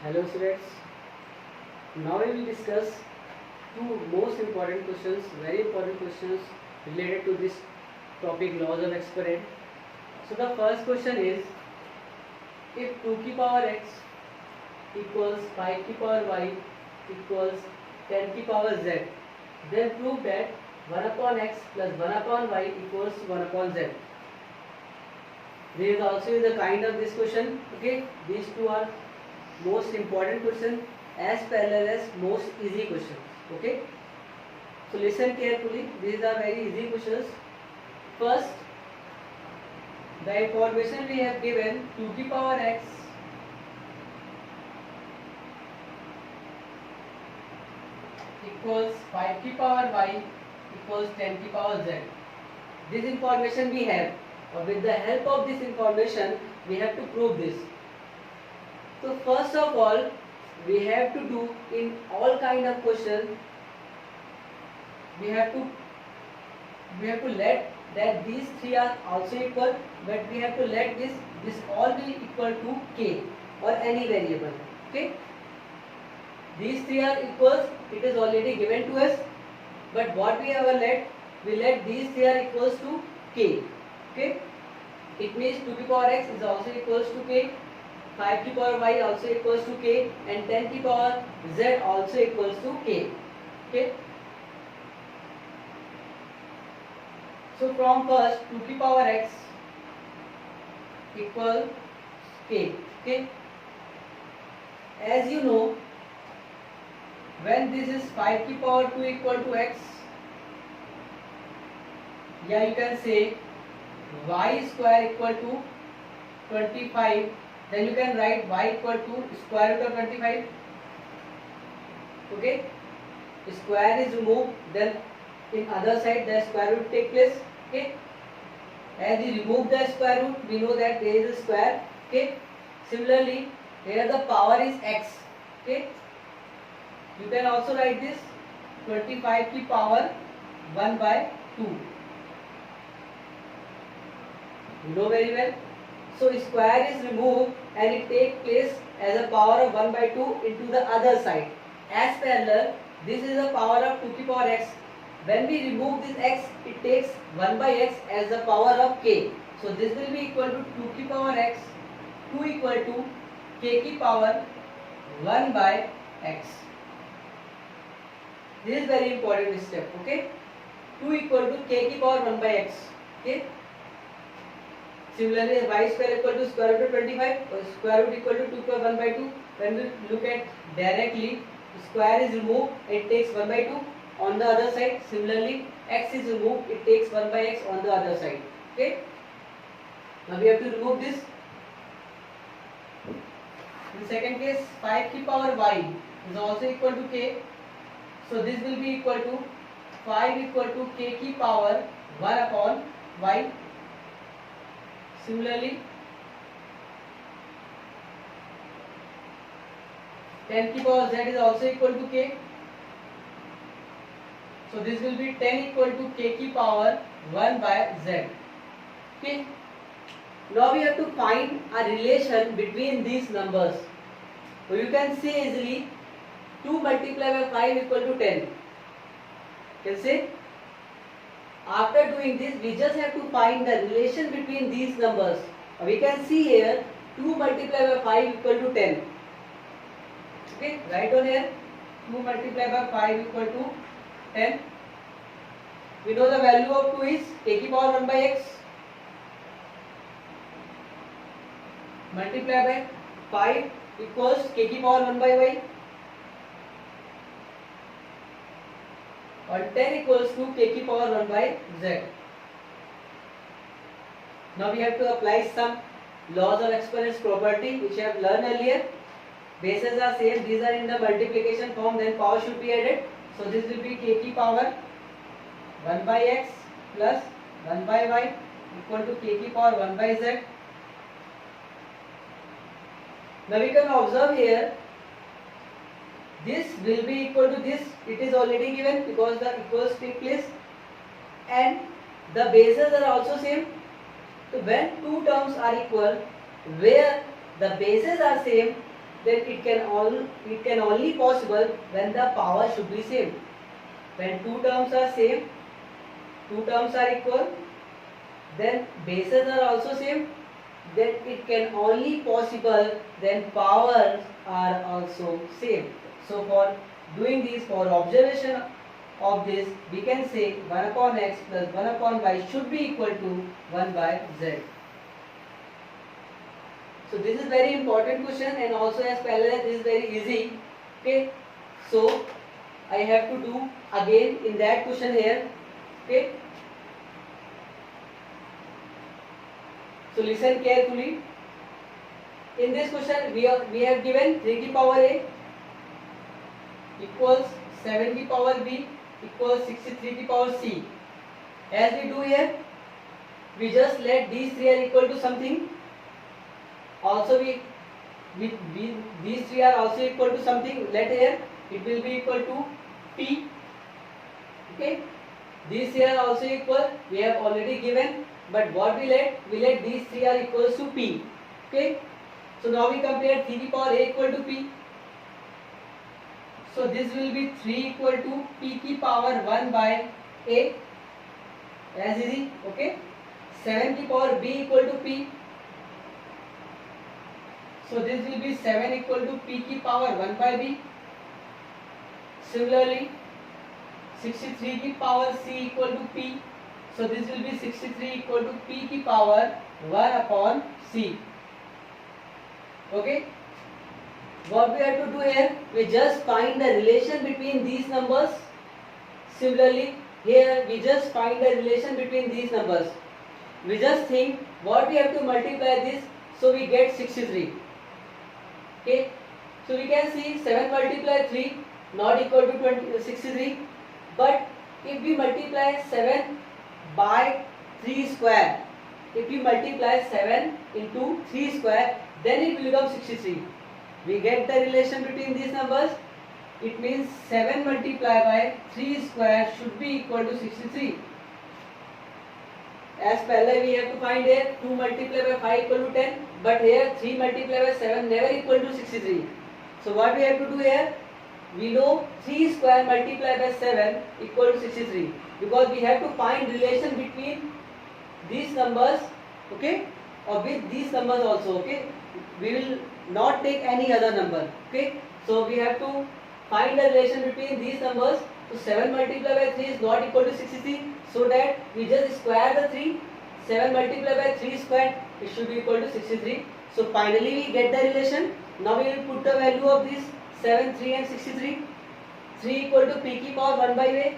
Hello students, now we will discuss two most important questions, very important questions related to this topic, laws of exponent. So the first question is, if 2 की power x equals 5 की power y equals 10 की power z, then prove that 1 upon x plus 1 upon y equals 1 upon z. There is also the kind of this question, okay, these two are most important question as parallel as most easy questions. Okay, so listen carefully, these are very easy questions. First, the information we have given, 2 की power x equals 5 की power y equals 10 की power z. This information we have, or with the help of this information we have to prove this. So first of all, we have to do in all kind of question, we have to let that these three are also equal, but we have to let this all be equal to k or any variable. Okay, these three are equals, it is already given to us, but what we have we let these three are equals to k. Okay, it means 2 की power x is also equals to k, 5 की power y also equals to k, and 10 की power z also equals to k. Okay, so from first 2 की power x equal k. Okay, as you know, when this is 5 की power 2 equal to x, या you can say y square equal to 25, then you can write y equal to square root of 25. Okay, square is removed, then in other side the square root take place. Okay, as we remove the square root, we know that there is a square. Okay, similarly here the power is x. Okay, you can also write this 25 की power 1 by 2. You know very well. So square is removed and it takes place as a power of 1 by 2 into the other side. As parallel, this is a power of 2 की power x. When we remove this x, it takes 1 by x as the power of k. So this will be equal to 2 की power x, 2 equal to k की power 1 by x. This is very important step. Okay, 2 equal to k की power 1 by x. Okay. Similarly, y square equal to square root of 25 or square root equal to 2 power 1 by 2. When we look at directly, square is removed, it takes 1 by 2 on the other side. Similarly, x is removed, it takes 1 by x on the other side. Okay, now we have to remove this. In second case, 5 की power y is also equal to k. So this will be equal to 5 equal to k की power 1 upon y. Similarly, 10 की power z is also equal to k. So this will be 10 equal to k की power 1 by z. Okay. Now we have to find a relation between these numbers. So you can say easily 2 multiplied by 5 equal to 10. You can say, after doing this, we just have to find the relation between these numbers. We can see here 2 multiplied by 5 equal to 10. Okay, write on here 2 multiplied by 5 equal to 10. We know the value of 2 is k की power 1 by x. Multiply by 5 equals k की power 1 by y. And 10 equals to k की power 1 by z. Now we have to apply some laws of exponents property which I have learned earlier. Bases are same, these are in the multiplication form, then power should be added. So this will be k की power 1 by x plus 1 by y equal to k की power 1 by z. Now we can observe here, this will be equal to this, it is already given because the equals take place, and the bases are also same. So when two terms are equal, where the bases are same, then it can only possible when the power should be same. When two terms are same, two terms are equal, then bases are also same, then it can only possible then powers are also same. So for doing this, for observation of this, we can say 1 upon x plus 1 upon y should be equal to 1 by z. So this is very important question, and also as parallel this is very easy. Okay, so I have to do again in that question here. Okay, so listen carefully. In this question we have given 3 की power a equals 7 की power b equals 63 की power c. As we do here, we just let these three are equal to something. Also these three are also equal to something. Let here it will be equal to p. Okay, these three are also equal. We have already given, but what we let these three are equals to p. Okay, so now we compare 3 की power a equal to p. So this will be 3 equal to p की power 1 by a, as easy. Okay, 7 की power b equal to p. So this will be 7 equal to p की power 1 by b. Similarly 63 की power c equal to p. So this will be 63 equal to p की power 1 upon c. Okay, what we have to do here, we just find the relation between these numbers. Similarly here we just find the relation between these numbers. We just think what we have to multiply this, so we get 63. Okay, so we can see 7 multiply 3 not equal to 63, but if we multiply 7 by 3 square, if we multiply 7 into 3 square, then it will become 63. We get the relation between these numbers. It means 7 multiplied by 3 square should be equal to 63. As parallel we have to find here 2 multiplied by 5 equal to 10, but here 3 multiplied by 7 never equal to 63. So what we have to do here, we know 3 square multiplied by 7 equal to 63, because we have to find relation between these numbers, okay, or with these numbers also. Okay, we will not take any other number. Okay, so we have to find the relation between these numbers. So 7 multiplied by 3 is not equal to 63, so that we just square the 3. 7 multiplied by 3 square, it should be equal to 63. So finally we get the relation. Now we will put the value of this 7, 3 and 63. 3 equal to p की power 1 by a,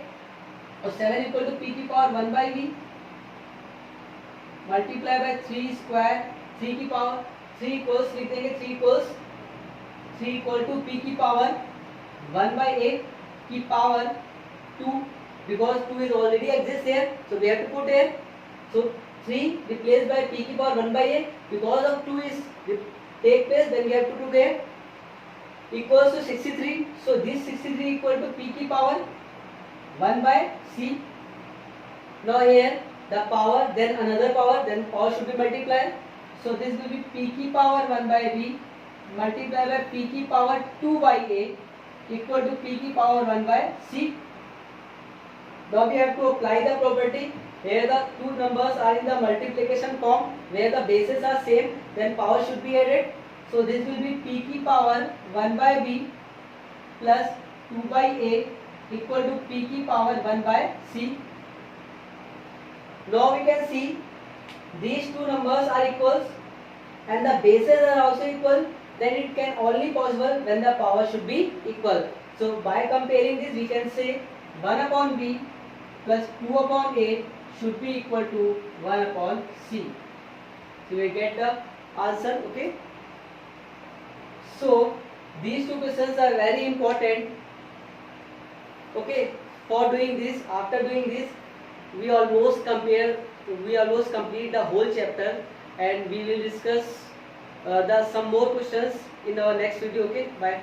or 7 equal to p की power 1 by v, multiply by 3 square, 3 की power 3 equals, लिख देंगे 3 equals 3 equal to p की power 1 by a की power 2, because 2 is already exists here, so we have to put here. So 3 replaced by p की power 1 by a, because of 2 is take place, then we have to put here equals to 63. So this 63 equal to p की power 1 by c. Now here the power, then another power, then power should be multiplied. So this will be p की power 1 by b multiplied by p की power 2 by a equal to p की power 1 by c. Now we have to apply the property. Here the two numbers are in the multiplication form, where the bases are same, then power should be added. So this will be p की power 1 by b plus 2 by a equal to p की power 1 by c. Now we can see these two numbers are equals and the bases are also equal, then it can only possible when the power should be equal. So by comparing this, we can say 1 upon b plus 2 upon a should be equal to 1 upon c. So we get the answer. Okay, so these two questions are very important. Okay, for doing this, after doing this, we almost complete the whole chapter, and we will discuss some more questions in our next video. Okay, bye.